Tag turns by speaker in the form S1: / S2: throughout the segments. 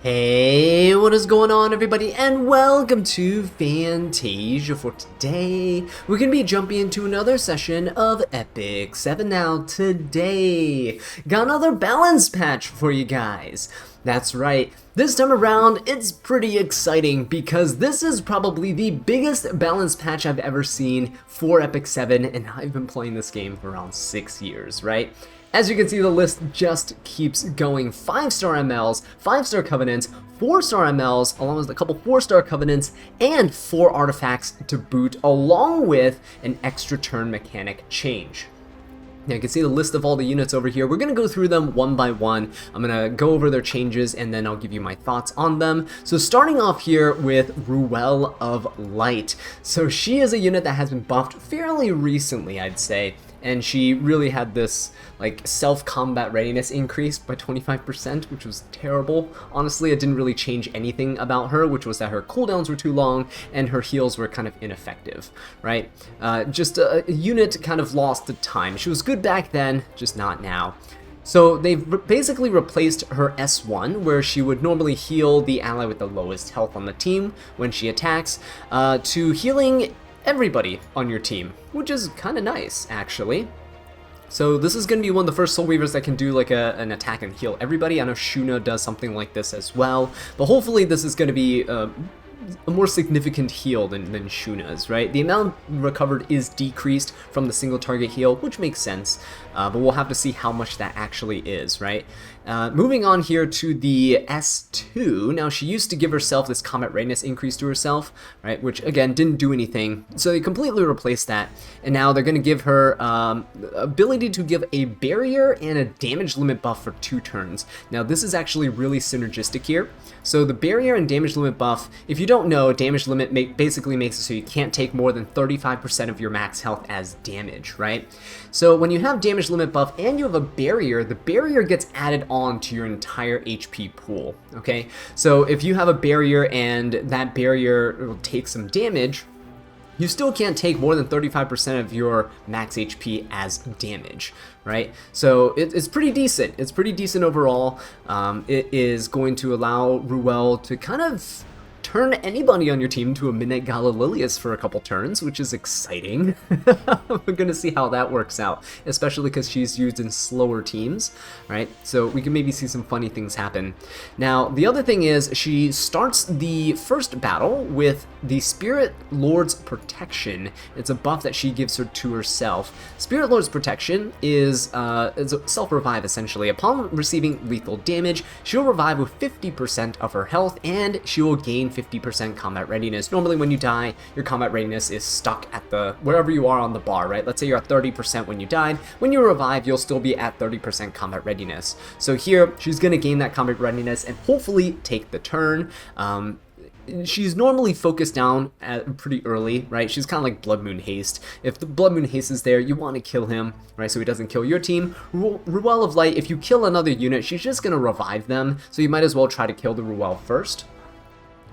S1: Hey, what is going on everybody, and welcome to Fantasia. For today, we're going to be jumping into another session of Epic 7. Now today, got another balance patch for you guys. That's right, this time around it's pretty exciting because this is probably the biggest balance patch I've ever seen for Epic 7, and I've been playing this game for around 6 years, right? As you can see, the list just keeps going. 5-star MLs, 5-star Covenants, 4-star MLs, along with a couple 4-star Covenants, and 4 artifacts to boot, along with an extra turn mechanic change. Now you can see the list of all the units over here. We're going to go through them one by one. I'm going to go over their changes and then I'll give you my thoughts on them. So starting off here with Ruele of Light. So she is a unit that has been buffed fairly recently, I'd say. And she really had this like self-combat readiness increased by 25%, which was terrible. Honestly, it didn't really change anything about her, which was that her cooldowns were too long and her heals were kind of ineffective, right? Just a unit kind of lost to time. She was good back then, just not now. So they've basically replaced her S1, where she would normally heal the ally with the lowest health on the team when she attacks, to healing everybody on your team, which is kind of nice, actually. So this is going to be one of the first Soul Weavers that can do like an attack and heal everybody. I know Shuna does something like this as well, but hopefully this is going to be a more significant heal than Shuna's, right? The amount recovered is decreased from the single target heal, which makes sense, but we'll have to see how much that actually is, right? Moving on here to the S2, now she used to give herself this combat readiness increase to herself, right, which again didn't do anything, so they completely replaced that, and now they're going to give her ability to give a barrier and a damage limit buff for 2 turns. Now this is actually really synergistic here. So the barrier and damage limit buff, if you don't know, damage limit basically makes it so you can't take more than 35% of your max health as damage, right? So when you have damage limit buff and you have a barrier, the barrier gets added on to your entire HP pool, okay? So if you have a barrier and that barrier will take some damage, you still can't take more than 35% of your max HP as damage, right? So it's pretty decent. It's pretty decent overall. It is going to allow Ruele to kind of turn anybody on your team to a Midnight Gala Lilius for a couple turns, which is exciting. We're going to see how that works out, especially because she's used in slower teams, right? So we can maybe see some funny things happen. Now, the other thing is she starts the first battle with the Spirit Lord's Protection. It's a buff that she gives her to herself. Spirit Lord's Protection is a self-revive, essentially. Upon receiving lethal damage, she'll revive with 50% of her health, and she will gain 50% combat readiness. Normally when you die, your combat readiness is stuck at the wherever you are on the bar, right? Let's say you're at 30% when you died. When you revive, you'll still be at 30% combat readiness. So here, she's going to gain that combat readiness and hopefully take the turn. She's normally focused down pretty early, right? She's kind of like Blood Moon Haste. If the Blood Moon Haste is there, you want to kill him, right? So he doesn't kill your team. Ruele of Light, if you kill another unit, she's just going to revive them. So you might as well try to kill the Ruele first.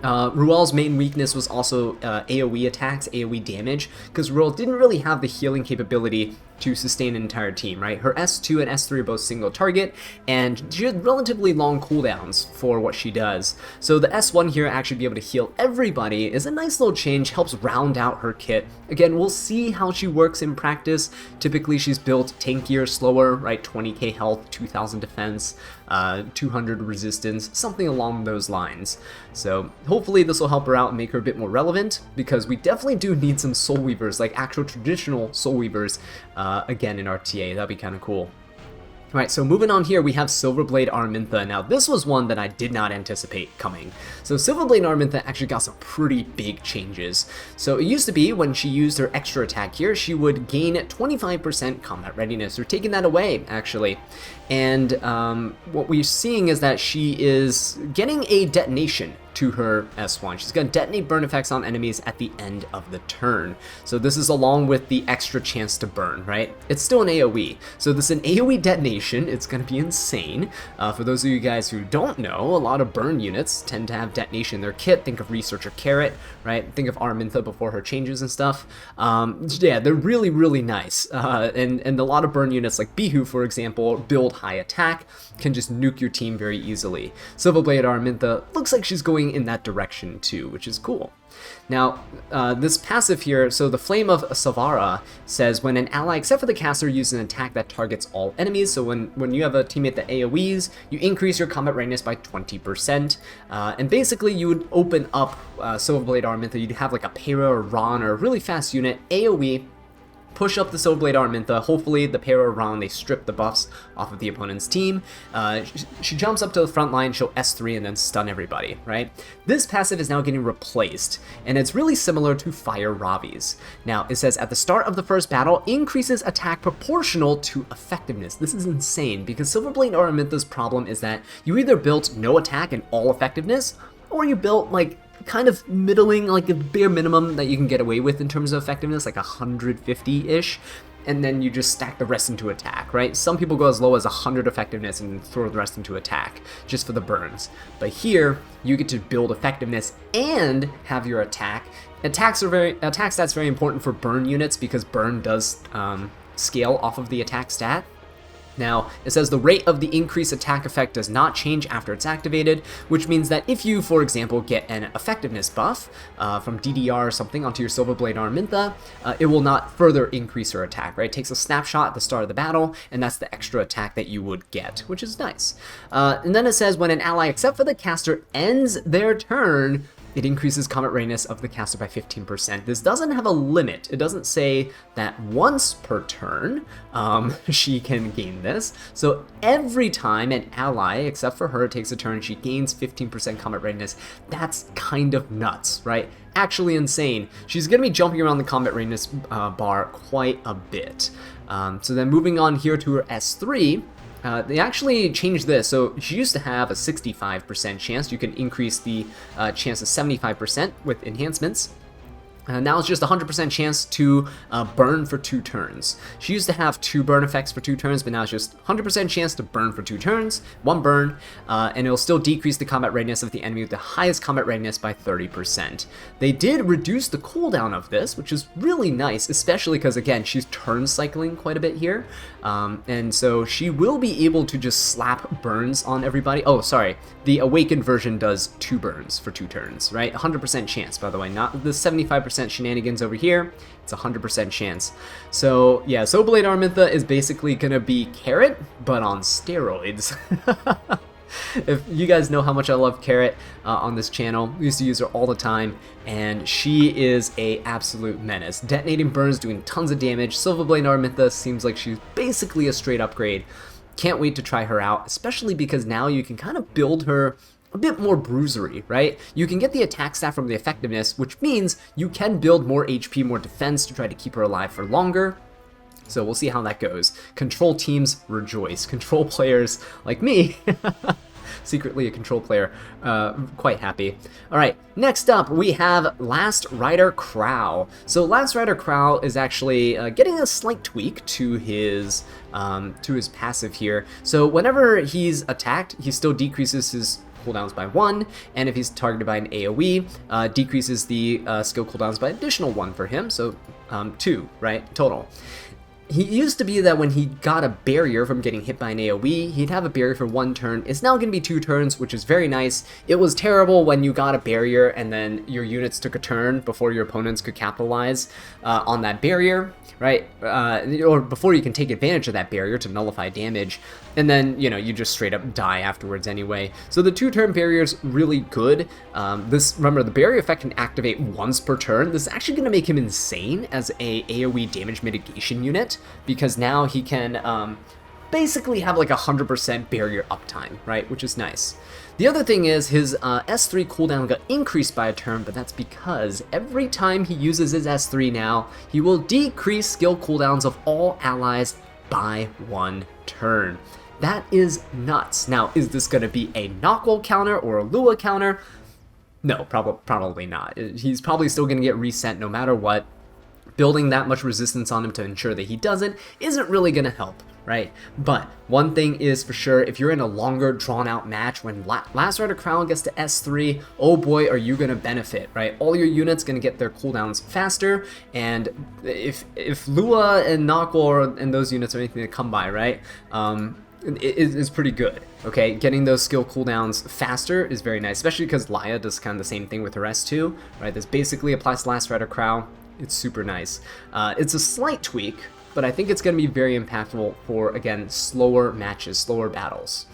S1: Ruele's main weakness was also AoE attacks, AoE damage, because Ruele didn't really have the healing capability to sustain an entire team, right? Her S2 and S3 are both single target, and she has relatively long cooldowns for what she does. So the S1 here actually be able to heal everybody is a nice little change, helps round out her kit. Again, we'll see how she works in practice. Typically she's built tankier, slower, right? 20k health, 2000 defense, 200 resistance, something along those lines. So hopefully this will help her out and make her a bit more relevant, because we definitely do need some Soul Weavers, like actual traditional Soul Weavers, again in our TA. That'd be kind of cool. Alright, so moving on here, we have Silverblade Aramintha. Now, this was one that I did not anticipate coming. So Silverblade Aramintha actually got some pretty big changes. So it used to be, when she used her extra attack here, she would gain 25% combat readiness. They're taking that away, actually. And what we're seeing is that she is getting a detonation to her S1. She's going to detonate burn effects on enemies at the end of the turn. So this is along with the extra chance to burn, right? It's still an AoE. So this is an AoE detonation. It's going to be insane. For those of you guys who don't know, a lot of burn units tend to have detonation in their kit. Think of Researcher Carrot, right? Think of Aramintha before her changes and stuff. Yeah, they're really, really nice. And a lot of burn units like Bihu, for example, build high attack can just nuke your team very easily. Silverblade Aramintha looks like she's going in that direction too, which is cool. Now, this passive here, so the Flame of Savara says when an ally except for the caster uses an attack that targets all enemies, so when you have a teammate that AoEs, you increase your combat readiness by 20%, and basically you would open up Silverblade Aramintha, you'd have like a Para or Ron or a really fast unit, AoE, push up the Silverblade Aramintha, hopefully the Para or Ron, they strip the buffs off of the opponent's team. She jumps up to the front line, she'll S3 and then stun everybody, right? This passive is now getting replaced, and it's really similar to Fire Ravi's. Now, it says, at the start of the first battle, increases attack proportional to effectiveness. This is insane, because Silverblade Aramintha's problem is that you either built no attack and all effectiveness, or you built, like, kind of middling, like a bare minimum that you can get away with in terms of effectiveness, like 150-ish, and then you just stack the rest into attack, right? Some people go as low as 100 effectiveness and throw the rest into attack, just for the burns. But here, you get to build effectiveness and have your attack. Attack stats very important for burn units, because burn does scale off of the attack stat. Now, it says the rate of the increased attack effect does not change after it's activated, which means that if you, for example, get an effectiveness buff from DDR or something onto your Silverblade Aramintha, it will not further increase her attack, right? It takes a snapshot at the start of the battle, and that's the extra attack that you would get, which is nice. And then it says when an ally, except for the caster, ends their turn, it increases combat readiness of the caster by 15%. This doesn't have a limit. It doesn't say that once per turn she can gain this. So every time an ally, except for her, takes a turn, she gains 15% combat readiness. That's kind of nuts, right? Actually insane. She's going to be jumping around the combat readiness bar quite a bit. So then moving on here to her S3, they actually changed this, so she used to have a 65% chance. You can increase the chance to 75% with enhancements. Now it's just a 100% chance to burn for 2 turns. She used to have 2 burn effects for 2 turns, but now it's just 100% chance to burn for 2 turns, 1 burn, and it'll still decrease the combat readiness of the enemy with the highest combat readiness by 30%. They did reduce the cooldown of this, which is really nice, especially because, again, she's turn cycling quite a bit here, and so she will be able to just slap burns on everybody. Oh, sorry, the Awakened version does 2 burns for 2 turns, right? 100% chance, by the way, not the 75% shenanigans over here. It's 100% chance. So yeah, Silverblade Aramintha is basically gonna be Carrot, but on steroids. If you guys know how much I love Carrot on this channel, we used to use her all the time, and she is a absolute menace. Detonating burns, doing tons of damage. Silverblade Aramintha seems like she's basically a straight upgrade. Can't wait to try her out, especially because now you can kind of build her a bit more bruisery, right? You can get the attack stat from the effectiveness, which means you can build more HP, more defense to try to keep her alive for longer. So we'll see how that goes. Control teams rejoice. Control players like me, secretly a control player, quite happy. All right, next up we have Last Rider Krau. So Last Rider Krau is actually getting a slight tweak to his passive here. So whenever he's attacked, he still decreases his cooldowns by 1, and if he's targeted by an AoE, decreases the skill cooldowns by additional 1 for him, so 2, right, total. He used to be that when he got a barrier from getting hit by an AoE, he'd have a barrier for 1 turn. It's now going to be 2 turns, which is very nice. It was terrible when you got a barrier and then your units took a turn before your opponents could capitalize on that barrier, right? Or before you can take advantage of that barrier to nullify damage, and then, you know, you just straight up die afterwards anyway. So the 2-turn barrier is really good. Remember, the barrier effect can activate once per turn. This is actually going to make him insane as a AoE damage mitigation unit, because now he can basically have like 100% barrier uptime, right? Which is nice. The other thing is his S3 cooldown got increased by a turn, but that's because every time he uses his S3 now, he will decrease skill cooldowns of all allies by 1 turn. That is nuts. Now, is this going to be a Knockle counter or a Lua counter? No, probably not. He's probably still going to get reset no matter what. Building that much resistance on him to ensure that he doesn't isn't really going to help, right? But one thing is for sure, if you're in a longer drawn out match when Last Rider Krau gets to S3, oh boy, are you going to benefit, right? All your units going to get their cooldowns faster, and if Lua and Knockle and those units are anything to come by, right? is pretty good. Okay, getting those skill cooldowns faster is very nice, especially because Laya does kind of the same thing with her S2, right? This basically applies to Last Rider Krau. It's super nice. It's a slight tweak, but I think it's going to be very impactful for, again, slower matches, slower battles.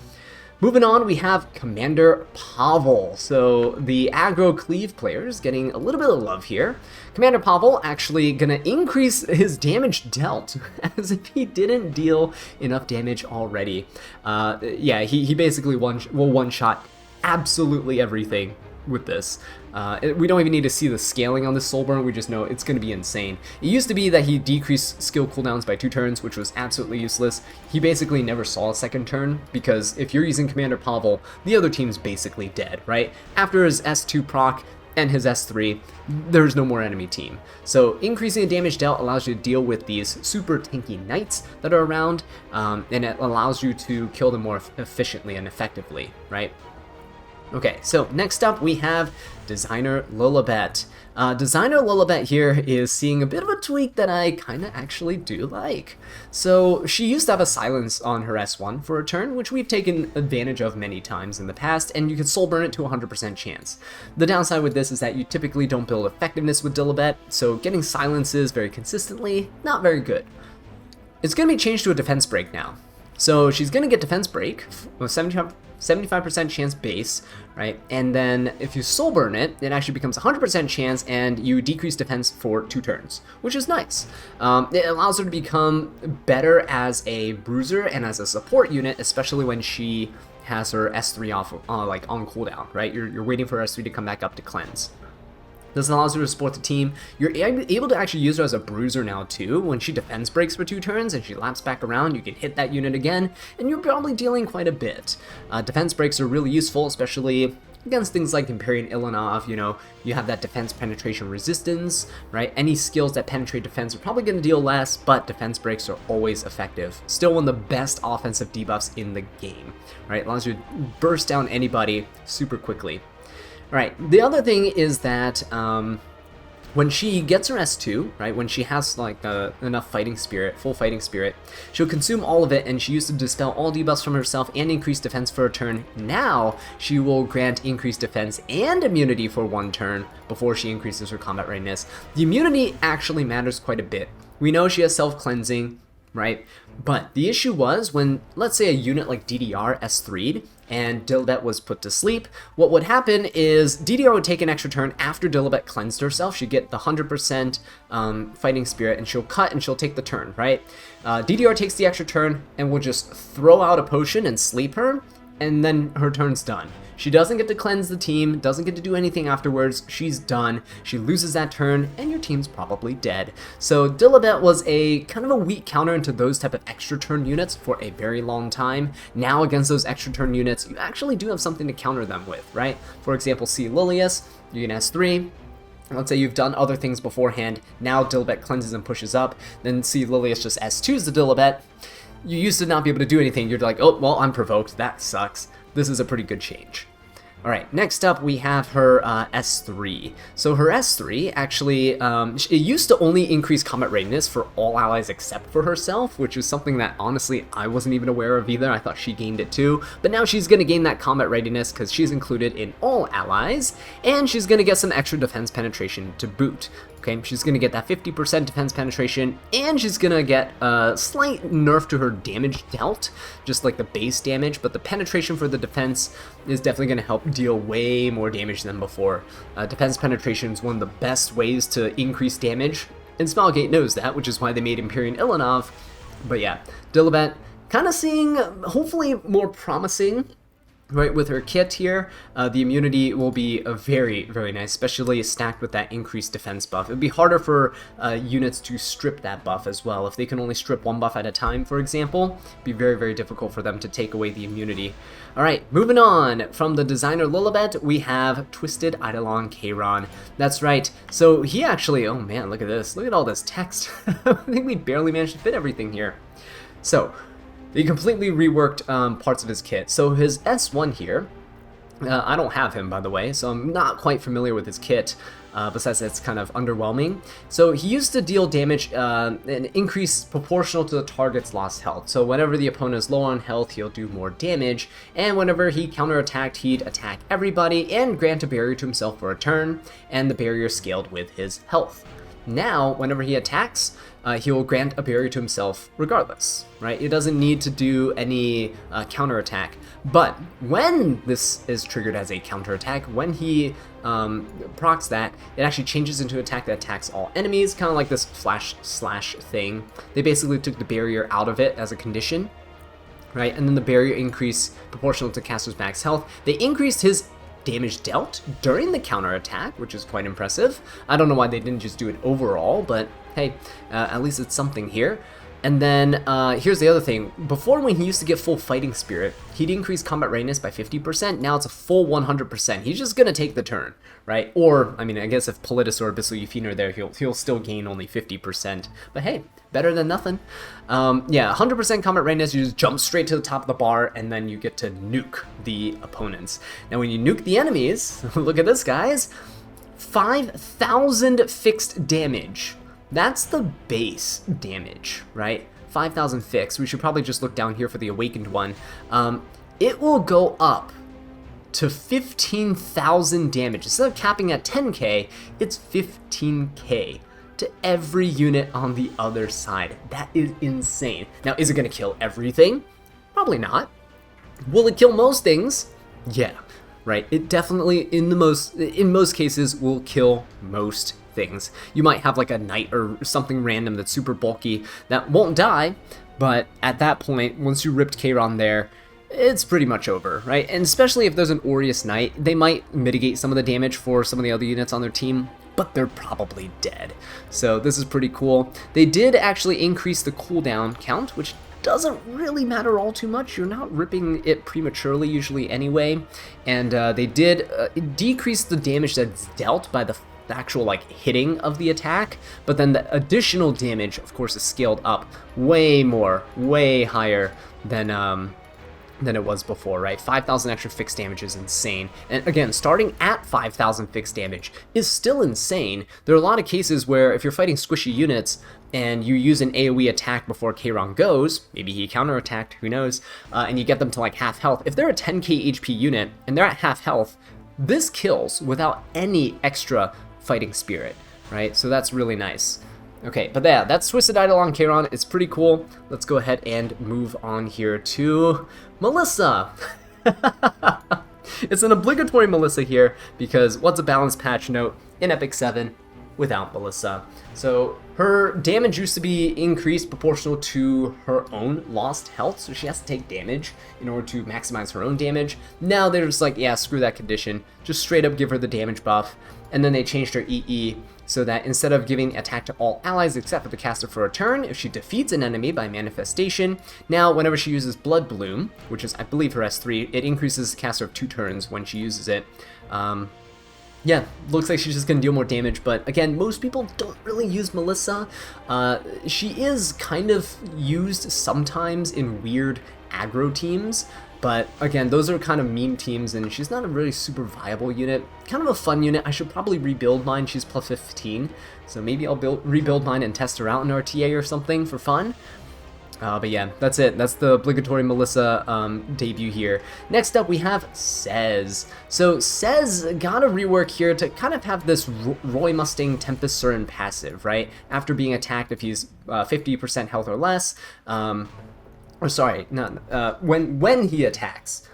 S1: Moving on, we have Commander Pavel. So the aggro cleave player is getting a little bit of love here. Commander Pavel actually gonna increase his damage dealt, as if he didn't deal enough damage already. Yeah, he basically will one-shot absolutely everything with this. We don't even need to see the scaling on this soul burn, we just know it's going to be insane. It used to be that he decreased skill cooldowns by 2 turns, which was absolutely useless. He basically never saw a second turn, because if you're using Commander Pavel, the other team's basically dead, right? After his S2 proc and his S3, there's no more enemy team. So increasing the damage dealt allows you to deal with these super tanky knights that are around, and it allows you to kill them more efficiently and effectively, right? Okay, so next up we have Designer Lilibet. Designer Lilibet here is seeing a bit of a tweak that I kind of actually do like. So she used to have a silence on her S1 for a turn, which we've taken advantage of many times in the past, and you can soul burn it to 100% chance. The downside with this is that you typically don't build effectiveness with Lilibet, so getting silences very consistently, not very good. It's going to be changed to a defense break now. So she's going to get defense break, 75% chance base, right? And then if you soul burn it, it actually becomes 100% chance and you decrease defense for 2 turns, which is nice. It allows her to become better as a bruiser and as a support unit, especially when she has her S3 off, like on cooldown, right? You're waiting for her S3 to come back up to cleanse. This allows her to support the team. You're able to actually use her as a bruiser now too. When she defense breaks for 2 turns and she laps back around, you can hit that unit again, and you're probably dealing quite a bit. Defense breaks are really useful, especially against things like Imperial Ilanov. You know, you have that defense penetration resistance, right? Any skills that penetrate defense are probably going to deal less, but defense breaks are always effective. Still one of the best offensive debuffs in the game, right? It allows you to burst down anybody super quickly. Alright, the other thing is that when she gets her S2, right, when she has like enough fighting spirit, full fighting spirit, she'll consume all of it, and she used to dispel all debuffs from herself and increase defense for a turn. Now she will grant increased defense and immunity for 1 turn before she increases her combat readiness. The immunity actually matters quite a bit. We know she has self-cleansing, right? But the issue was when, let's say, a unit like DDR S3'd and Lilibet was put to sleep, what would happen is DDR would take an extra turn after Lilibet cleansed herself. She'd get the 100% fighting spirit, and she'll cut and she'll take the turn, right? DDR takes the extra turn and will just throw out a potion and sleep her, and then her turn's done. She doesn't get to cleanse the team, doesn't get to do anything afterwards, she's done, she loses that turn, and your team's probably dead. So Lilibet was a kind of a weak counter into those type of extra turn units for a very long time. Now against those extra turn units, you actually do have something to counter them with, right? For example, see Lilius, you can S3, let's say you've done other things beforehand, now Lilibet cleanses and pushes up, then see Lilius just S2s the Lilibet. You used to not be able to do anything, you're like, oh, well, I'm provoked, that sucks. This is a pretty good change. Alright, next up we have her S3. So her S3 actually, it used to only increase combat readiness for all allies except for herself, which is something that honestly I wasn't even aware of either. I thought she gained it too. But now she's going to gain that combat readiness because she's included in all allies, and she's going to get some extra defense penetration to boot. Okay, she's going to get that 50% defense penetration, and she's going to get a slight nerf to her damage dealt, just like the base damage, but the penetration for the defense is definitely going to help deal way more damage than before. Defense penetration is one of the best ways to increase damage, and Smilegate knows that, which is why they made Imperial Ilanov. But yeah, Lilibet kind of seeing, hopefully, more promising. Right, with her kit here, the immunity will be very, very nice, especially stacked with that increased defense buff. It would be harder for units to strip that buff as well. If they can only strip 1 buff at a time, for example, it'd be very, very difficult for them to take away the immunity. Alright, moving on. From the designer Lilibet, we have Twisted Eidolon Kayron. That's right. So he actually, oh man, look at this. Look at all this text. I think we barely managed to fit everything here. So, he completely reworked parts of his kit. So his S1 here I don't have him, by the way, so I'm not quite familiar with his kit, besides it's kind of underwhelming. So he used to deal damage, an increase proportional to the target's lost health. So whenever the opponent is low on health, he'll do more damage, and whenever he counterattacked, he'd attack everybody and grant a barrier to himself for a turn, and the barrier scaled with his health. Now, whenever he attacks, he will grant a barrier to himself regardless, right? It doesn't need to do any counterattack. But when this is triggered as a counterattack, when he procs that, it actually changes into an attack that attacks all enemies, kind of like this flash slash thing. They basically took the barrier out of it as a condition, right? And then the barrier increased proportional to caster's max health. They increased his damage dealt during the counterattack, which is quite impressive. I don't know why they didn't just do it overall, but hey, at least it's something here. And then here's the other thing. Before, when he used to get full fighting spirit, he'd increase combat readiness by 50%. Now it's a full 100%. He's just gonna take the turn, right? Or, I mean, I guess if Politis or Abyssal Euphene are there, he'll still gain only 50%. But hey, better than nothing. Yeah, 100% combat readiness, you just jump straight to the top of the bar, and then you get to nuke the opponents. Now when you nuke the enemies, look at this, guys. 5,000 fixed damage. That's the base damage, right? 5,000 fixed. We should probably just look down here for the awakened one. It will go up to 15,000 damage. Instead of capping at 10k, it's 15k to every unit on the other side. That is insane. Now, is it going to kill everything? Probably not. Will it kill most things? Yeah, right. It definitely, in most cases, will kill most things. You might have like a knight or something random that's super bulky that won't die, but at that point, once you ripped Kayron there, it's pretty much over, right? And especially if there's an Aureus Knight, they might mitigate some of the damage for some of the other units on their team, but they're probably dead. So this is pretty cool. They did actually increase the cooldown count, which doesn't really matter all too much. You're not ripping it prematurely usually anyway. And they did decrease the damage that's dealt by the actual like hitting of the attack, but then the additional damage, of course, is scaled up way more, way higher than it was before, right? 5,000 extra fixed damage is insane. And again, starting at 5,000 fixed damage is still insane. There are a lot of cases where if you're fighting squishy units and you use an AoE attack before Kayron goes, maybe he counterattacked, who knows, and you get them to like half health. If they're a 10k HP unit and they're at half health, this kills without any extra fighting spirit, right? So that's really nice. Okay, but yeah, that's Twisted Eidolon Kayron. It's pretty cool. Let's go ahead and move on here to Melissa. It's an obligatory Melissa here because what's a balanced patch note in Epic 7 without Melissa? So her damage used to be increased proportional to her own lost health, so she has to take damage in order to maximize her own damage. Now they're just like, yeah, screw that condition. Just straight up give her the damage buff. And then they changed her EE so that instead of giving attack to all allies except for the caster for a turn, if she defeats an enemy by manifestation, now whenever she uses Blood Bloom, which is I believe her S3, it increases the caster of 2 turns when she uses it. Yeah, looks like she's just going to deal more damage, but again, most people don't really use Melissa. She is kind of used sometimes in weird aggro teams, but again, those are kind of meme teams, and she's not a really super viable unit. Kind of a fun unit. I should probably rebuild mine. She's plus 15, so maybe I'll rebuild mine and test her out in RTA or something for fun. But yeah, that's it. That's the obligatory Melissa debut here. Next up, we have Sez. So Sez got a rework here to kind of have this Roy Mustang Tempest Surin passive, right? After being attacked, if he's 50% health or less, or sorry, not when he attacks.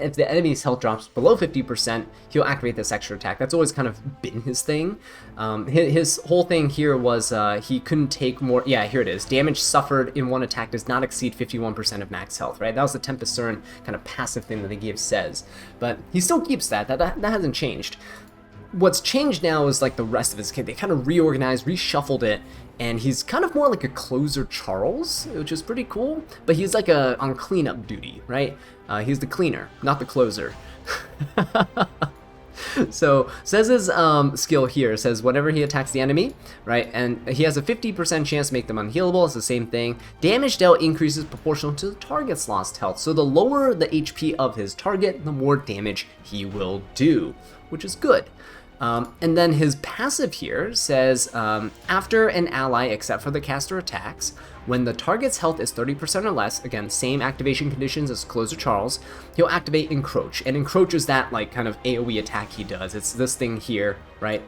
S1: If the enemy's health drops below 50%, he'll activate this extra attack. That's always kind of been his thing. His whole thing here was he couldn't take more. Yeah, here it is. Damage suffered in one attack does not exceed 51% of max health, right? That was the Tempest Surin kind of passive thing that they gave Sez. But he still keeps that. That hasn't changed. What's changed now is like the rest of his kit. They kind of reorganized, reshuffled it, and he's kind of more like a closer Charles, which is pretty cool. But he's like on cleanup duty, right? He's the cleaner, not the closer. So says his skill here says whenever he attacks the enemy, right, and he has a 50% chance to make them unhealable. It's the same thing. Damage dealt increases proportional to the target's lost health. So the lower the HP of his target, the more damage he will do, which is good. And then his passive here says, after an ally, except for the caster, attacks, when the target's health is 30% or less, again, same activation conditions as Closer Charles, he'll activate Encroach. And Encroach is that, like, kind of AoE attack he does. It's this thing here, right?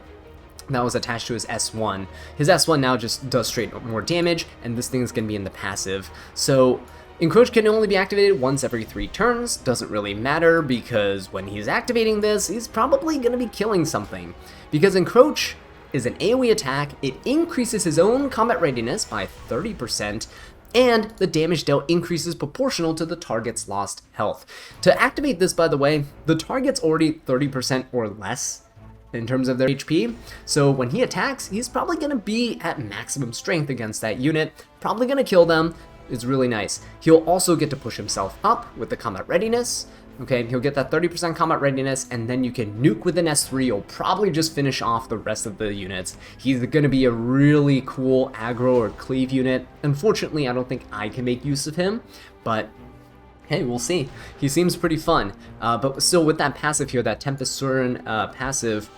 S1: That was attached to his S1. His S1 now just does straight more damage, and this thing is going to be in the passive. So Encroach can only be activated once every 3 turns. Doesn't really matter, because when he's activating this, he's probably going to be killing something. Because Encroach is an AoE attack, it increases his own combat readiness by 30%, and the damage dealt increases proportional to the target's lost health. To activate this, by the way, the target's already 30% or less in terms of their HP, so when he attacks, he's probably going to be at maximum strength against that unit, probably going to kill them. It's really nice. He'll also get to push himself up with the combat readiness. Okay, he'll get that 30% combat readiness, and then you can nuke with an S3. You'll probably just finish off the rest of the units. He's going to be a really cool aggro or cleave unit. Unfortunately, I don't think I can make use of him, but hey, we'll see. He seems pretty fun. But still, with that passive here, that Tempest Surin passive,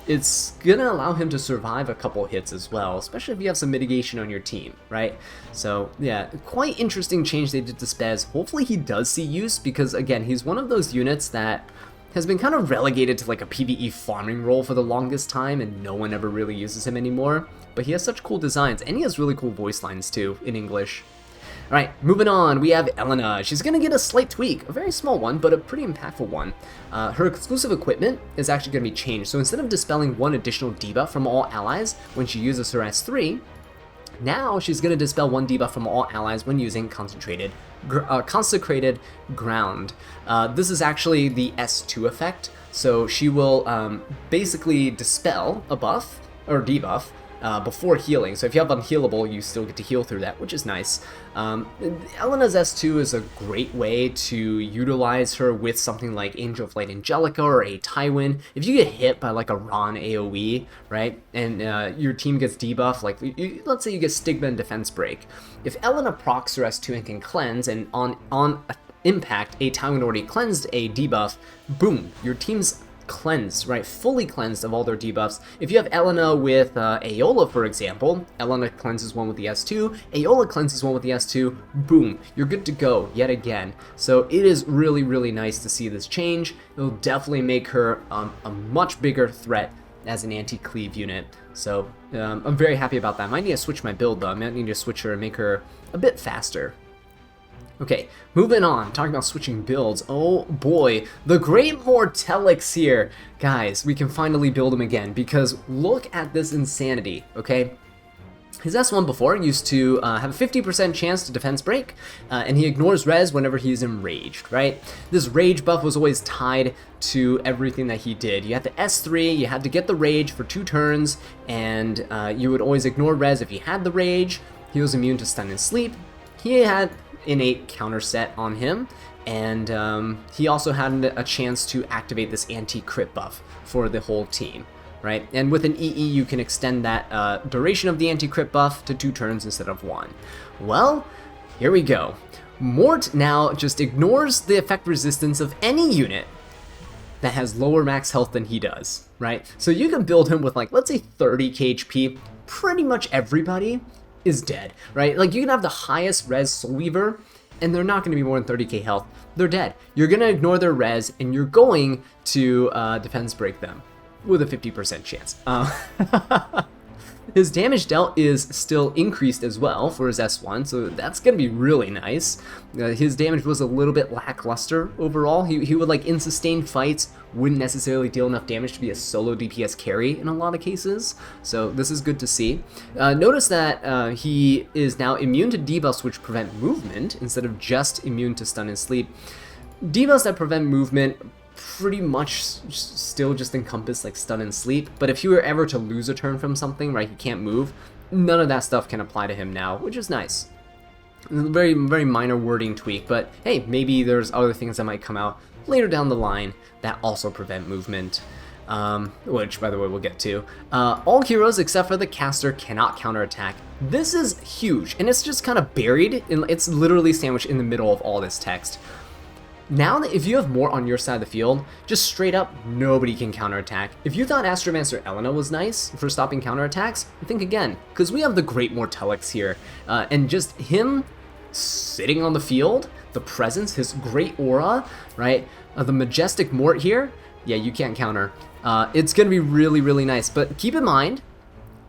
S1: it's gonna allow him to survive a couple hits as well, especially if you have some mitigation on your team, right? So yeah, quite interesting change they did to Spez. Hopefully he does see use, because again, he's one of those units that has been kind of relegated to like a PvE farming role for the longest time, and no one ever really uses him anymore. But he has such cool designs, and he has really cool voice lines too, in English. Alright, moving on, we have Elena. She's going to get a slight tweak, a very small one, but a pretty impactful one. Her exclusive equipment is actually going to be changed, so instead of dispelling one additional debuff from all allies when she uses her S3, now she's going to dispel one debuff from all allies when using Consecrated Ground. This is actually the S2 effect, so she will basically dispel a buff, or debuff, before healing. So if you have unhealable, you still get to heal through that, which is nice. Elena's S2 is a great way to utilize her with something like Angel of Light Angelica or a Tywin. If you get hit by like a Ron AoE, right, and your team gets debuff, like let's say you get Stigma and Defense Break. If Elena procs her S2 and can cleanse, and on impact, a Tywin already cleansed a debuff, boom, your team's cleansed, right? Fully cleansed of all their debuffs. If you have Elena with Aeola, for example, Elena cleanses one with the S2, Aeola cleanses one with the S2, boom, you're good to go yet again. So it is really, really nice to see this change. It'll definitely make her a much bigger threat as an anti-cleave unit. So I'm very happy about that. I might need to switch my build though. I might need to switch her and make her a bit faster. Okay, moving on, talking about switching builds. Oh boy, the Great Mortelix here. Guys, we can finally build him again, because look at this insanity, okay? His S1 before used to have a 50% chance to defense break, and he ignores res whenever he's enraged, right? This rage buff was always tied to everything that he did. You had the S3, you had to get the rage for 2 turns, and you would always ignore res if he had the rage. He was immune to stun and sleep. He had innate counter set on him, and he also had a chance to activate this anti-crit buff for the whole team, right? And with an EE you can extend that duration of the anti-crit buff to 2 turns instead of 1. Well, here we go. Mort now just ignores the effect resistance of any unit that has lower max health than he does, right? So you can build him with, like, let's say 30k HP, pretty much everybody is dead, right? Like, you can have the highest res Soul Weaver, and they're not going to be more than 30k health. They're dead. You're going to ignore their res, and you're going to defense break them with a 50% chance. His damage dealt is still increased as well for his S1, so that's going to be really nice. His damage was a little bit lackluster overall. He would, like, in sustained fights, wouldn't necessarily deal enough damage to be a solo DPS carry in a lot of cases, so this is good to see. Notice that he is now immune to debuffs which prevent movement, instead of just immune to stun and sleep. Debuffs that prevent movement pretty much still just encompass like stun and sleep, but if you were ever to lose a turn from something, right, he can't move, none of that stuff can apply to him now, which is nice. Very, very minor wording tweak, but hey, maybe there's other things that might come out later down the line that also prevent movement. which, by the way, we'll get to. All heroes except for the caster cannot counterattack. This is huge, and it's just kind of buried, it's literally sandwiched in the middle of all this text. Now that if you have Mort on your side of the field, just straight up, nobody can counterattack. If you thought Astromancer Elena was nice for stopping counterattacks, think again, because we have the Great Mortelix here, and just him sitting on the field, the presence, his great aura, right? The majestic Mort here, yeah, you can't counter. It's going to be really, really nice, but keep in mind,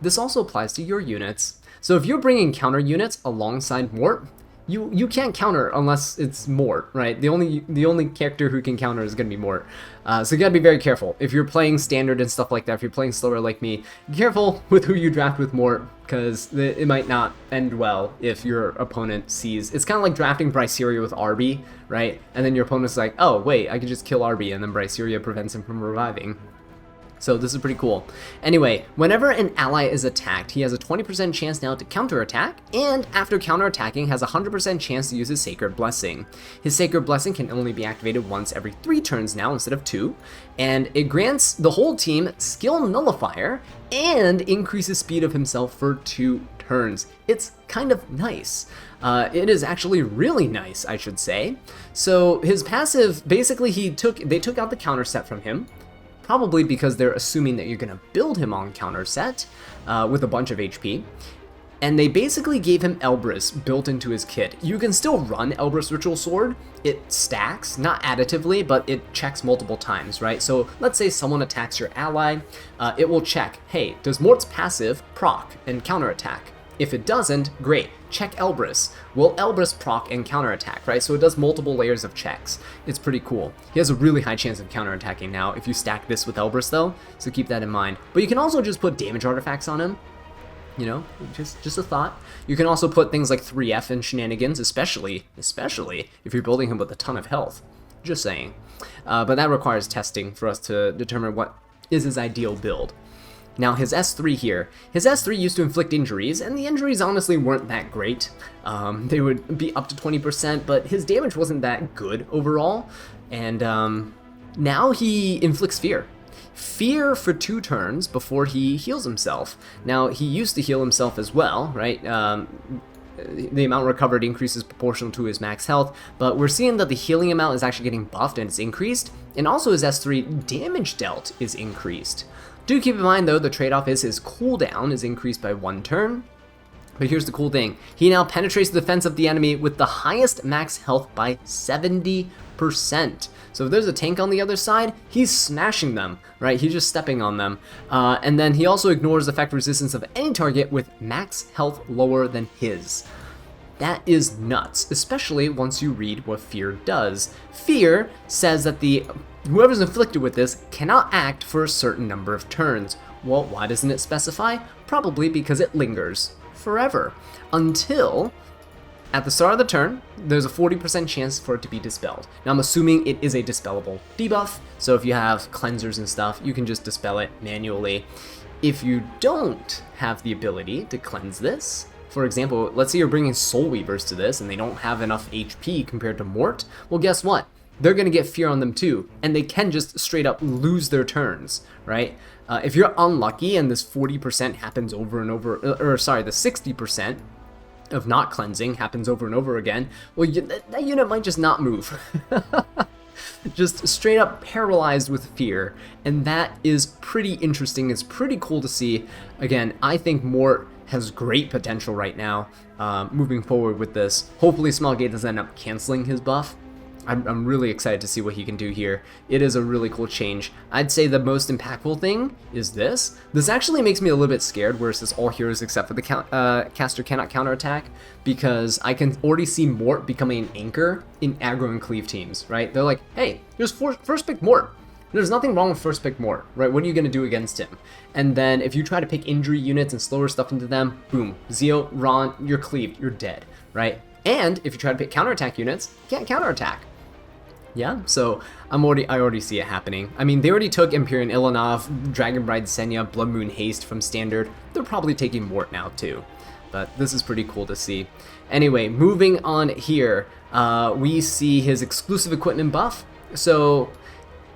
S1: this also applies to your units. So if you're bringing counter units alongside Mort, you can't counter unless it's Mort, right? The only character who can counter is going to be Mort. So you got to be very careful. If you're playing standard and stuff like that, if you're playing slower like me, be careful with who you draft with Mort, because it might not end well if your opponent sees. It's kind of like drafting Bryceria with Arby, right? And then your opponent's like, oh, wait, I can just kill Arby, and then Bryceria prevents him from reviving. So this is pretty cool. Anyway, whenever an ally is attacked, he has a 20% chance now to counterattack, and after counterattacking has a 100% chance to use his Sacred Blessing. His Sacred Blessing can only be activated once every 3 turns now instead of 2, and it grants the whole team Skill Nullifier and increases speed of himself for 2 turns. It's kind of nice. It is actually really nice, I should say. So his passive, basically they took out the counter set from him, probably because they're assuming that you're going to build him on counter set with a bunch of HP. And they basically gave him Elbrus built into his kit. You can still run Elbrus Ritual Sword. It stacks, not additively, but it checks multiple times, right? So let's say someone attacks your ally, it will check, hey, does Mort's passive proc and counterattack? If it doesn't, great, check Elbrus. Will Elbrus proc and counterattack, right? So it does multiple layers of checks. It's pretty cool. He has a really high chance of counterattacking now if you stack this with Elbrus though, so keep that in mind. But you can also just put damage artifacts on him, you know, just a thought. You can also put things like 3F and shenanigans, especially if you're building him with a ton of health. Just saying. But that requires testing for us to determine what is his ideal build. Now his S3 here, his S3 used to inflict injuries, and the injuries honestly weren't that great. They would be up to 20%, but his damage wasn't that good overall, and now he inflicts fear. Fear for 2 turns before he heals himself. Now he used to heal himself as well, right? The amount recovered increases proportional to his max health, but we're seeing that the healing amount is actually getting buffed and it's increased, and also his S3 damage dealt is increased. Do keep in mind though, the trade-off is his cooldown is increased by 1 turn. But here's the cool thing. He now penetrates the defense of the enemy with the highest max health by 70%. So if there's a tank on the other side, he's smashing them, right? He's just stepping on them. And then he also ignores effect resistance of any target with max health lower than his. That is nuts, especially once you read what fear does. Fear says that whoever's inflicted with this cannot act for a certain number of turns. Well, why doesn't it specify? Probably because it lingers forever, until at the start of the turn, there's a 40% chance for it to be dispelled. Now I'm assuming it is a dispellable debuff, so if you have cleansers and stuff, you can just dispel it manually. If you don't have the ability to cleanse this, for example, let's say you're bringing Soul Weavers to this and they don't have enough HP compared to Mort, well guess what? They're going to get fear on them too, and they can just straight up lose their turns, right? If you're unlucky and this 40% happens over and over, the 60% of not cleansing happens over and over again, well, that unit might just not move. Just straight up paralyzed with fear, and that is pretty interesting. It's pretty cool to see. Again, I think Mort has great potential right now moving forward with this. Hopefully Smallgate doesn't end up canceling his buff. I'm really excited to see what he can do here. It is a really cool change. I'd say the most impactful thing is this. This actually makes me a little bit scared where it says all heroes except for the caster cannot counterattack, because I can already see Mort becoming an anchor in aggro and cleave teams, right? They're like, hey, here's first pick Mort. There's nothing wrong with first pick Mort, right? What are you going to do against him? And then if you try to pick injury units and slower stuff into them, boom, Zeo, Ron, you're cleaved, you're dead, right? And if you try to pick counterattack units, you can't counterattack. Yeah, so I already see it happening. I mean, they already took Empyrean Ilanov, Dragon Bride Senya, Blood Moon Haste from Standard. They're probably taking Mort now too. But this is pretty cool to see. Anyway, moving on here, we see his exclusive equipment buff. So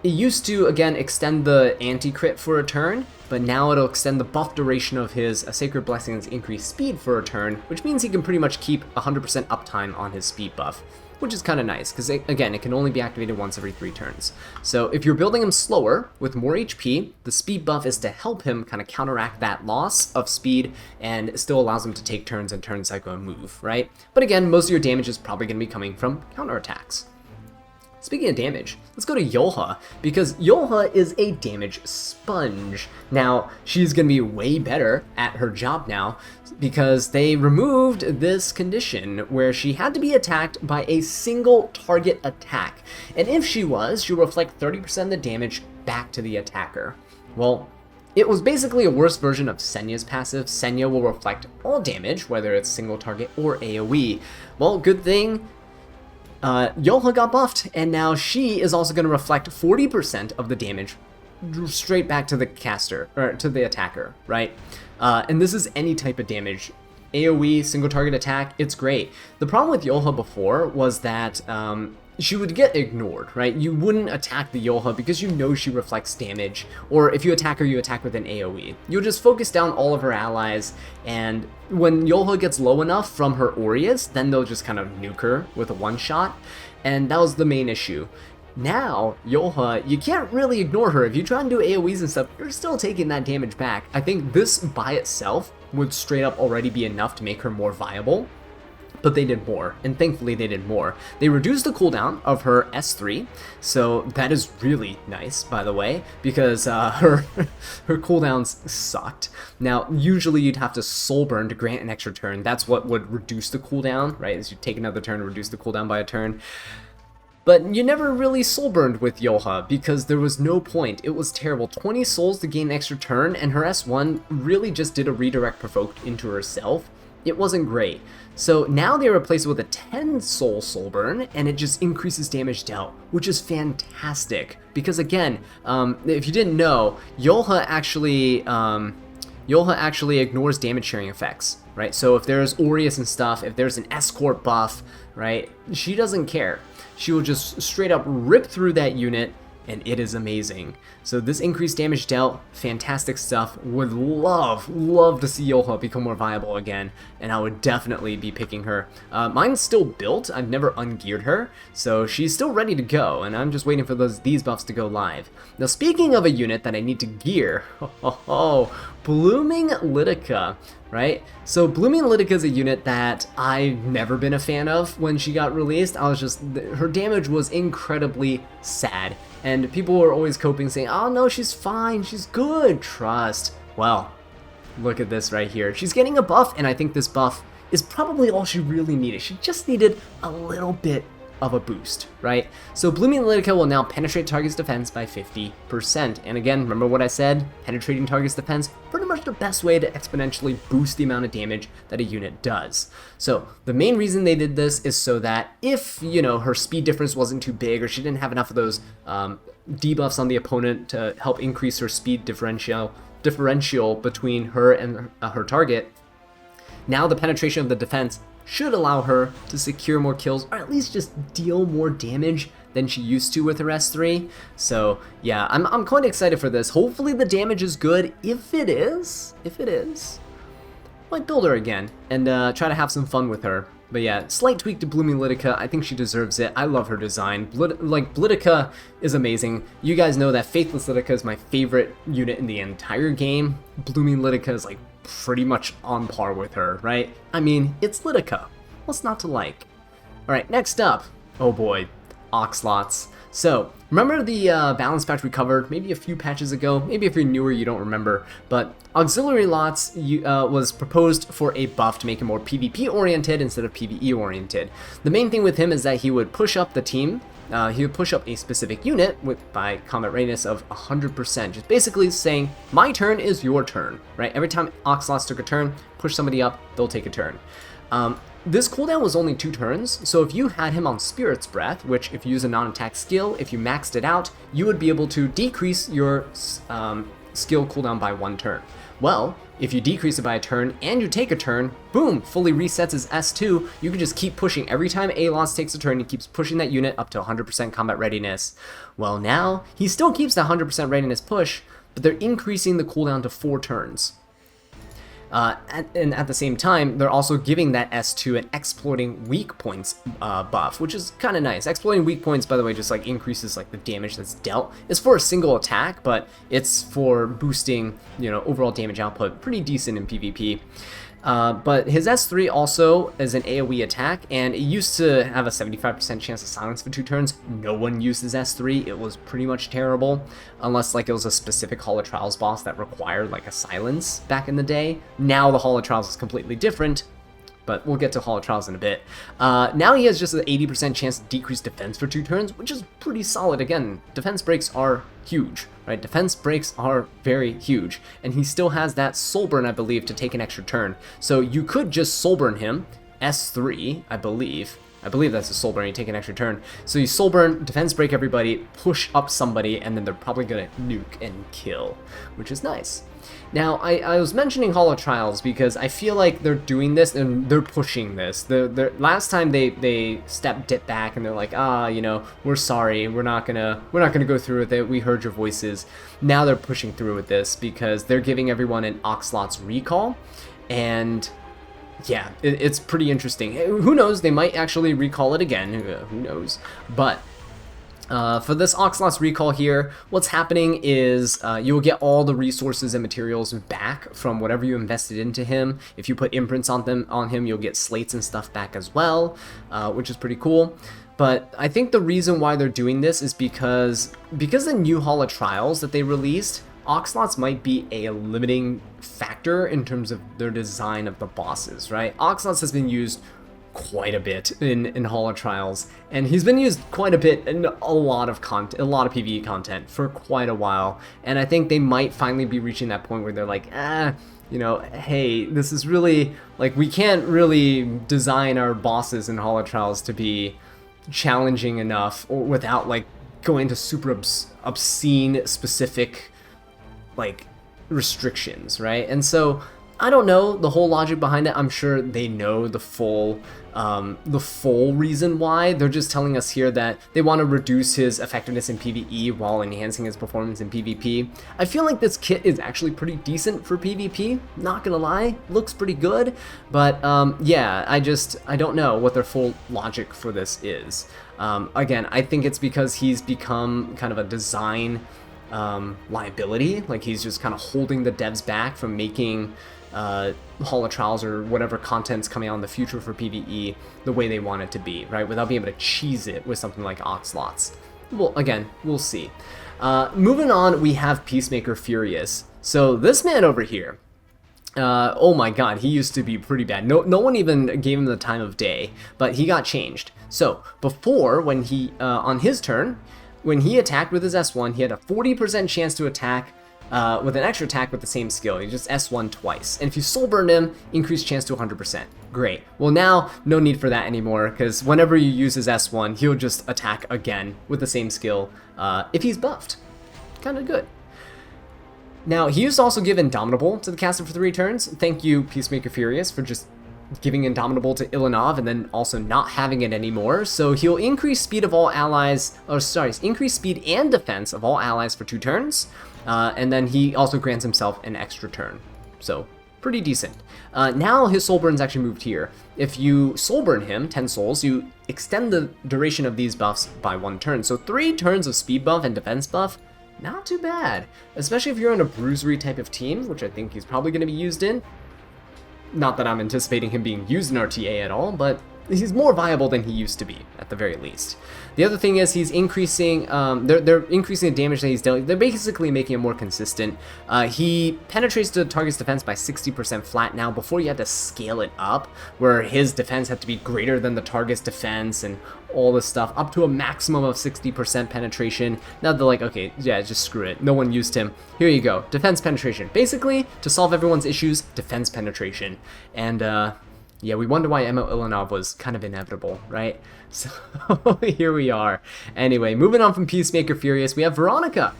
S1: it used to, again, extend the anti-crit for a turn, but now it'll extend the buff duration of his Sacred Blessing's increased speed for a turn, which means he can pretty much keep 100% uptime on his speed buff, which is kind of nice, because again, it can only be activated once every 3 turns. So if you're building him slower, with more HP, the speed buff is to help him kind of counteract that loss of speed, and it still allows him to take turns and turn cycle and move, right? But again, most of your damage is probably going to be coming from counterattacks. Speaking of damage, let's go to Yulha, because Yulha is a damage sponge. Now, she's going to be way better at her job now, because they removed this condition where she had to be attacked by a single target attack. And if she was, she'll reflect 30% of the damage back to the attacker. Well, it was basically a worse version of Senya's passive. Senya will reflect all damage, whether it's single target or AoE. Well, good thing Yulha got buffed, and now she is also going to reflect 40% of the damage straight back to the caster, or to the attacker, right? And this is any type of damage. AoE, single target attack, it's great. The problem with Yulha before was that she would get ignored, right? You wouldn't attack the Yulha because you know she reflects damage, or if you attack her, you attack with an AoE. You'll just focus down all of her allies, and when Yulha gets low enough from her Aureus, then they'll just kind of nuke her with a one-shot, and that was the main issue. Now, Yulha, you can't really ignore her. If you try and do AoEs and stuff, you're still taking that damage back. I think this by itself would straight up already be enough to make her more viable. But they did more, and thankfully they did more. They reduced the cooldown of her S3, so that is really nice, by the way, because her cooldowns sucked. Now, usually you'd have to soul burn to grant an extra turn. That's what would reduce the cooldown, right? Is you take another turn and reduce the cooldown by a turn. But you never really soul burned with Yulha because there was no point. It was terrible. 20 souls to gain an extra turn, and her S1 really just did a redirect provoked into herself. It wasn't great. So now they replace it with a 10 soul burn, and it just increases damage dealt, which is fantastic. Because again, if you didn't know, Yulha actually ignores damage sharing effects, right? So if there's Aureus and stuff, if there's an escort buff, right, she doesn't care. She will just straight up rip through that unit, and it is amazing. So this increased damage dealt, fantastic stuff. Would love to see Yulha become more viable again, and I would definitely be picking her. Mine's still built, I've never ungeared her, so she's still ready to go, and I'm just waiting for these buffs to go live. Now speaking of a unit that I need to gear, Blooming Lidica, right? So Blooming Lidica is a unit that I've never been a fan of when she got released. Her damage was incredibly sad. And people were always coping saying, oh no, she's fine, she's good, trust. Well, look at this right here. She's getting a buff, and I think this buff is probably all she really needed. She just needed a little bit of a boost, right? So Blooming Lidica will now penetrate target's defense by 50%. And again, remember what I said? Penetrating target's defense, pretty much the best way to exponentially boost the amount of damage that a unit does. So the main reason they did this is so that if, you know, her speed difference wasn't too big, or she didn't have enough of those debuffs on the opponent to help increase her speed differential between her and her target, now the penetration of the defense should allow her to secure more kills, or at least just deal more damage than she used to with her S3. So yeah, I'm quite excited for this. Hopefully the damage is good. If it is, I might build her again and try to have some fun with her. But yeah, slight tweak to Blooming Lidica. I think she deserves it. I love her design. Lidica is amazing. You guys know that Faithless Lidica is my favorite unit in the entire game. Blooming Lidica is like pretty much on par with her, right? I mean, it's Lidica. What's not to like? Alright, next up. Oh boy, Auxillary Lots. So, remember the balance patch we covered maybe a few patches ago? Maybe if you're newer you don't remember, but Auxillary Lots was proposed for a buff to make him more PvP oriented instead of PvE oriented. The main thing with him is that he would push up the team. He would push up a specific unit by combat readiness of 100%, just basically saying, my turn is your turn, right? Every time Auxillary Lots took a turn, push somebody up, they'll take a turn. This cooldown was only 2 turns, so if you had him on Spirit's Breath, which if you use a non-attack skill, if you maxed it out, you would be able to decrease your skill cooldown by 1 turn. Well, if you decrease it by a turn and you take a turn, boom, fully resets his S2. You can just keep pushing. Every time Auxillary Lots takes a turn, he keeps pushing that unit up to 100% combat readiness. Well, now he still keeps that 100% readiness push, but they're increasing the cooldown to 4 turns. And at the same time, they're also giving that S2 an exploiting weak points buff, which is kind of nice. Exploiting weak points, by the way, just like increases like the damage that's dealt. It's for a single attack, but it's for boosting, you know, overall damage output. Pretty decent in PvP. But his S3 also is an AoE attack, and it used to have a 75% chance of silence for 2 turns. No one used his S3. It was pretty much terrible, unless like it was a specific Hall of Trials boss that required like a silence back in the day. Now the Hall of Trials is completely different, but we'll get to Hall of Trials in a bit. Now he has just an 80% chance to decrease defense for 2 turns, which is pretty solid. Again, defense breaks are huge, right? Defense breaks are very huge, and he still has that soul burn, I believe, to take an extra turn. So you could just soul burn him, S3, I believe. I believe that's a soul burn, you take an extra turn. So you soul burn, defense break everybody, push up somebody, and then they're probably gonna nuke and kill, which is nice. Now, I was mentioning Hall of Trials because I feel like they're doing this and they're pushing this. Last time they stepped it back and they're like, you know, we're sorry, we're not gonna go through with it. We heard your voices. Now they're pushing through with this because they're giving everyone an Auxillary Lots recall, and yeah, it's pretty interesting. Who knows? They might actually recall it again. Who knows? But for this Auxillary Lots recall here, what's happening is you will get all the resources and materials back from whatever you invested into him. If you put imprints on him, you'll get slates and stuff back as well, which is pretty cool. But I think the reason why they're doing this is because the new Hall of Trials that they released, Auxillary Lots might be a limiting factor in terms of their design of the bosses, right? Auxillary Lots has been used quite a bit in Hall of Trials, and he's been used quite a bit in a lot of PvE content for quite a while, and I think they might finally be reaching that point where they're like, you know, hey, this is really, like, we can't really design our bosses in Hall of Trials to be challenging enough or without, like, going to super obscene specific, like, restrictions, right? And so I don't know the whole logic behind it. I'm sure they know the full reason why. They're just telling us here that they want to reduce his effectiveness in PvE while enhancing his performance in PvP. I feel like this kit is actually pretty decent for PvP, not gonna lie. Looks pretty good, but yeah, I don't know what their full logic for this is. Again, I think it's because he's become kind of a design liability. Like, he's just kind of holding the devs back from making Hall of Trials or whatever content's coming out in the future for PvE the way they want it to be, right? Without being able to cheese it with something like Auxillary Lots. Well, again, we'll see. Moving on, we have Peacemaker Furious. So this man over here, oh my god, he used to be pretty bad. No one even gave him the time of day, but he got changed. So before, when he on his turn, when he attacked with his S1, he had a 40% chance to attack with an extra attack with the same skill. He just S1 twice. And if you soul burned him, increased chance to 100%. Great. Well, now, no need for that anymore, because whenever you use his S1, he'll just attack again with the same skill if he's buffed. Kind of good. Now, he used to also give Indomitable to the caster for 3 turns. Thank you, Peacemaker Furious, for just giving Indomitable to Elena and then also not having it anymore. So he'll increase speed of all allies, increase speed and defense of all allies for 2 turns. And then he also grants himself an extra turn. So, pretty decent. Now his soul burn's actually moved here. If you soul burn him, 10 souls, you extend the duration of these buffs by 1 turn. So 3 turns of speed buff and defense buff, not too bad. Especially if you're in a bruisery type of team, which I think he's probably going to be used in. Not that I'm anticipating him being used in RTA at all, but he's more viable than he used to be, at the very least. The other thing is he's increasing, they're increasing the damage that he's dealing. They're basically making it more consistent. He penetrates the target's defense by 60% flat now. Before, you had to scale it up, where his defense had to be greater than the target's defense and all this stuff, up to a maximum of 60% penetration. Now they're like, okay, yeah, just screw it. No one used him. Here you go. Defense penetration. Basically, to solve everyone's issues, defense penetration. And, yeah, we wonder why Emma Ilanov was kind of inevitable, right? So, here we are. Anyway, moving on from Peacemaker Furious, we have Veronica.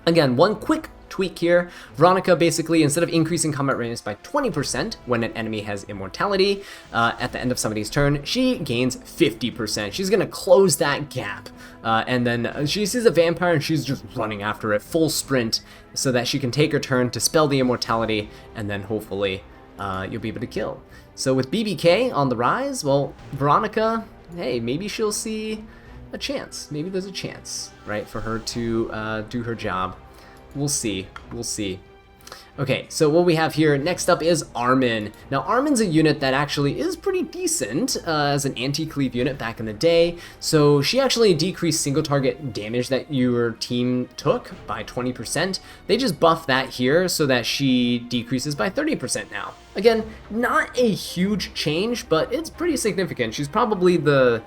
S1: Again, one quick tweak here. Veronica basically, instead of increasing combat radius by 20% when an enemy has immortality at the end of somebody's turn, she gains 50%. She's going to close that gap. And then she sees a vampire and she's just running after it full sprint so that she can take her turn, dispel the immortality, and then hopefully you'll be able to kill. So with BBK on the rise, well, Veronica, hey, maybe she'll see a chance. Maybe there's a chance, right, for her to do her job. We'll see. We'll see. Okay, so what we have here next up is Armin. Now, Armin's a unit that actually is pretty decent as an anti-cleave unit back in the day. So she actually decreased single target damage that your team took by 20%. They just buffed that here so that she decreases by 30% now. Again, not a huge change, but it's pretty significant. She's probably the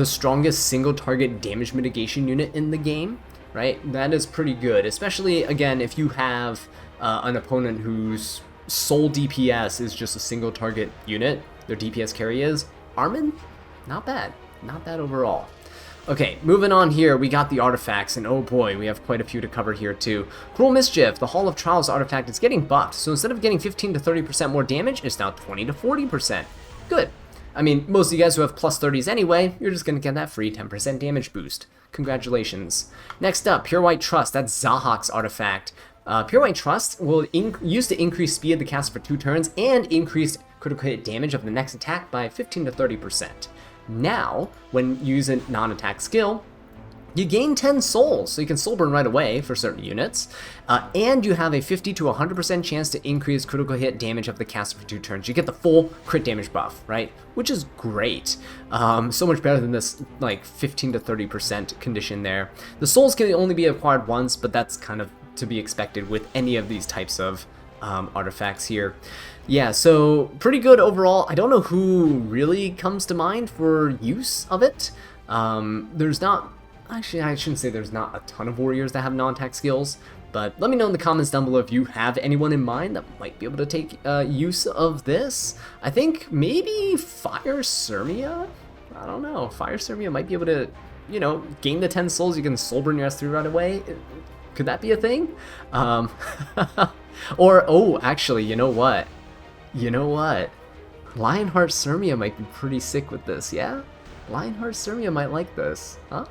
S1: strongest single target damage mitigation unit in the game, right? That is pretty good, especially, again, if you have an opponent whose sole DPS is just a single target unit, their DPS carry is Armin. Not bad overall. Okay, moving on here, we got the artifacts, and oh boy, we have quite a few to cover here too. Cruel Mischief, the Hall of Trials artifact, is getting buffed, so instead of getting 15 to 30% more damage, it's now 20 to 40%. Good. I mean, most of you guys who have plus 30s anyway, you're just going to get that free 10% damage boost. Congratulations. Next up, Pure White Trust, that's Zahak's artifact. Pure White Trust will use to increase speed of the cast for 2 turns and increase critical hit damage of the next attack by 15 to 30%. Now, when you use a non-attack skill, you gain 10 souls, so you can soul burn right away for certain units, and you have a 50 to 100% chance to increase critical hit damage of the cast for 2 turns. You get the full crit damage buff, right? Which is great. So much better than this like 15 to 30% condition there. The souls can only be acquired once, but that's kind of to be expected with any of these types of artifacts here. Yeah, so pretty good overall. I don't know who really comes to mind for use of it. There's not... Actually, I shouldn't say there's not a ton of warriors that have non-attack skills, but let me know in the comments down below if you have anyone in mind that might be able to take use of this. I think maybe Fire Sirmia? I don't know. Fire Sirmia might be able to, you know, gain the 10 souls. You can soul burn your S3 right away. Could that be a thing? Or, oh, actually, you know what? You know what? Lionheart Sirmia might be pretty sick with this, yeah? Lionheart Sirmia might like this, huh?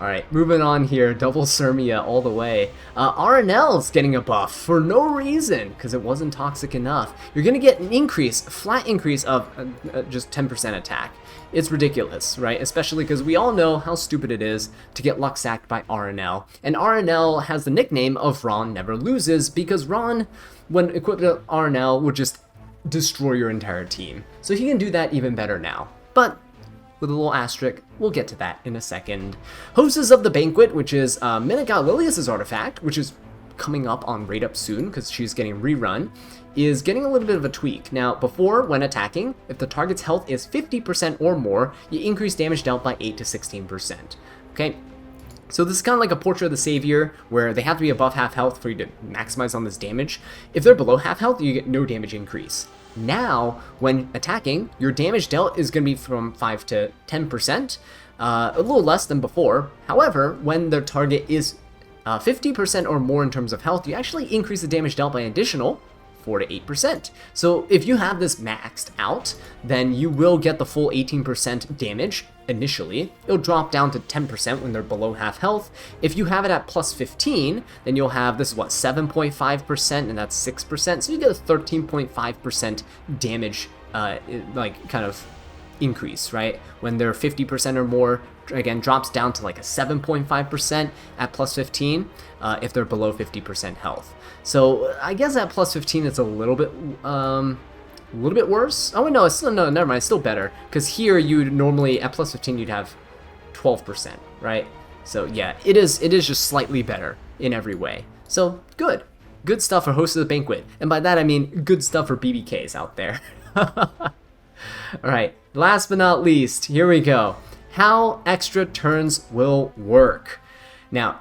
S1: Alright, moving on here, double Sirmia all the way. RNL's getting a buff for no reason, because it wasn't toxic enough. You're going to get an increase, flat increase of just 10% attack. It's ridiculous, right? Especially because we all know how stupid it is to get luck sacked by RNL. And RNL has the nickname of Ron Never Loses, because Ron, when equipped with RNL, would just destroy your entire team. So he can do that even better now. But with a little asterisk, we'll get to that in a second. Hostess of the Banquet, which is Minigal Lilius's artifact, which is coming up on Raid Up soon because she's getting rerun, is getting a little bit of a tweak. Now, before, when attacking, if the target's health is 50% or more, you increase damage dealt by 8 to 16%. Okay? So this is kind of like a Portrait of the Savior, where they have to be above half health for you to maximize on this damage. If they're below half health, you get no damage increase. Now, when attacking, your damage dealt is going to be from 5 to 10%, a little less than before. However, when the target is 50% or more in terms of health, you actually increase the damage dealt by an additional 4 to 8%. So if you have this maxed out, then you will get the full 18% damage initially. It'll drop down to 10% when they're below half health. If you have it at plus 15, then you'll have, this is what, 7.5%, and that's 6%. So you get a 13.5% damage, like, kind of increase, right? When they're 50% or more, again, drops down to like a 7.5% at plus 15 if they're below 50% health. So I guess at plus 15 it's a little bit worse. Oh no, it's still, no, never mind, it's still better, because here you normally at plus 15 you'd have 12%, right? So yeah, it is just slightly better in every way. So good stuff for Host of the Banquet, and by that I mean good stuff for BBKs out there. Alright, last but not least, here we go. How extra turns will work. Now,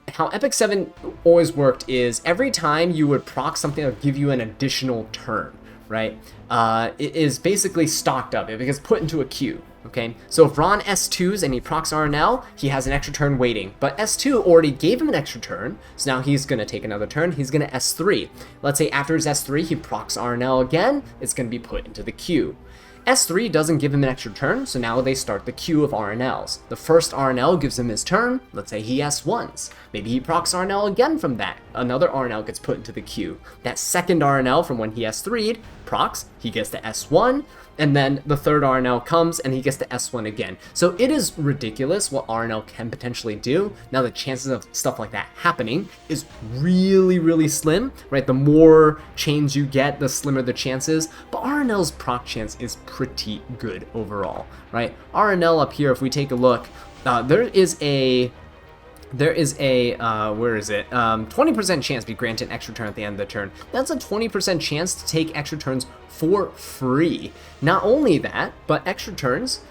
S1: how Epic 7 always worked is every time you would proc something that would give you an additional turn, right? It is basically stocked up. It gets put into a queue, Okay, so if Ron S2s and he procs RNL, he has an extra turn waiting. But S2 already gave him an extra turn, so now he's going to take another turn. He's going to S3. Let's say after his S3, he procs RNL again. It's going to be put into the queue. S3 doesn't give him an extra turn, so now they start the queue of RNLs. The first RNL gives him his turn. Let's say he S1s. Maybe he procs RNL again from that. Another RNL gets put into the queue. That second RNL from when he S3'd procs, he gets to S1, and then the third RNL comes and he gets to S1 again. So it is ridiculous what RNL can potentially do. Now the chances of stuff like that happening is really, really slim, right? The more chains you get, the slimmer the chances, but RNL's proc chance is pretty good overall, right? RNL up here, if we take a look, there is a where is it? 20% chance to be granted an extra turn at the end of the turn. That's a 20% chance to take extra turns for free. Not only that, but extra turns,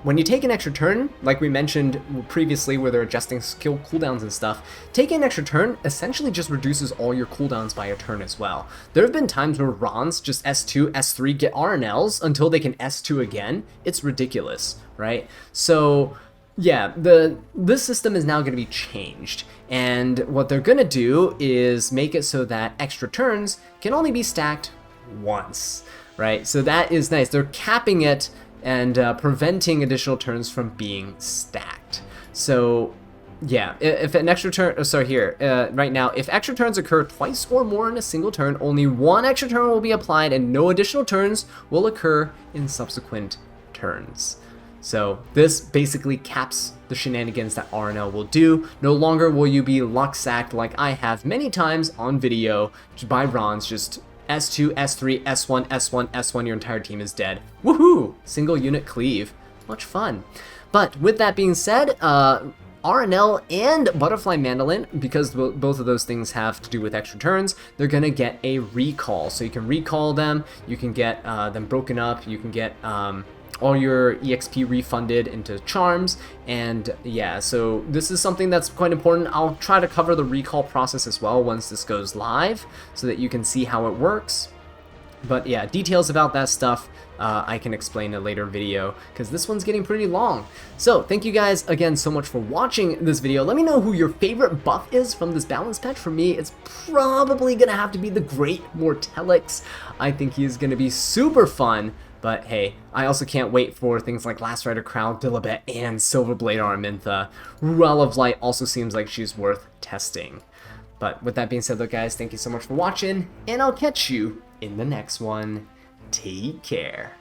S1: when you take an extra turn, like we mentioned previously where they're adjusting skill cooldowns and stuff, taking an extra turn essentially just reduces all your cooldowns by a turn as well. There have been times where Rons just S2, S3 get RNLs until they can S2 again. It's ridiculous, right? So yeah, this system is now going to be changed, and what they're going to do is make it so that extra turns can only be stacked once, right? So that is nice. They're capping it and preventing additional turns from being stacked. So yeah, if an extra turn, right now, if extra turns occur twice or more in a single turn, only one extra turn will be applied and no additional turns will occur in subsequent turns. So this basically caps the shenanigans that RNL will do. No longer will you be luck sacked like I have many times on video by Rons, just S2, S3, S1, S1, S1, your entire team is dead. Woohoo! Single unit cleave. Much fun. But with that being said, RNL and Butterfly Mandolin, because both of those things have to do with extra turns, they're going to get a recall. So you can recall them, you can get them broken up, you can get all your EXP refunded into charms, and yeah, so this is something that's quite important. I'll try to cover the recall process as well once this goes live so that you can see how it works. But yeah, details about that stuff I can explain in a later video because this one's getting pretty long. So thank you guys again so much for watching this video. Let me know who your favorite buff is from this balance patch. For me, it's probably gonna have to be the Great Mortellix. I think he's gonna be super fun. But hey, I also can't wait for things like Last Rider Krau, Lilibet, and Silverblade Aramintha. Ruele of Light also seems like she's worth testing. But with that being said though guys, thank you so much for watching, and I'll catch you in the next one. Take care.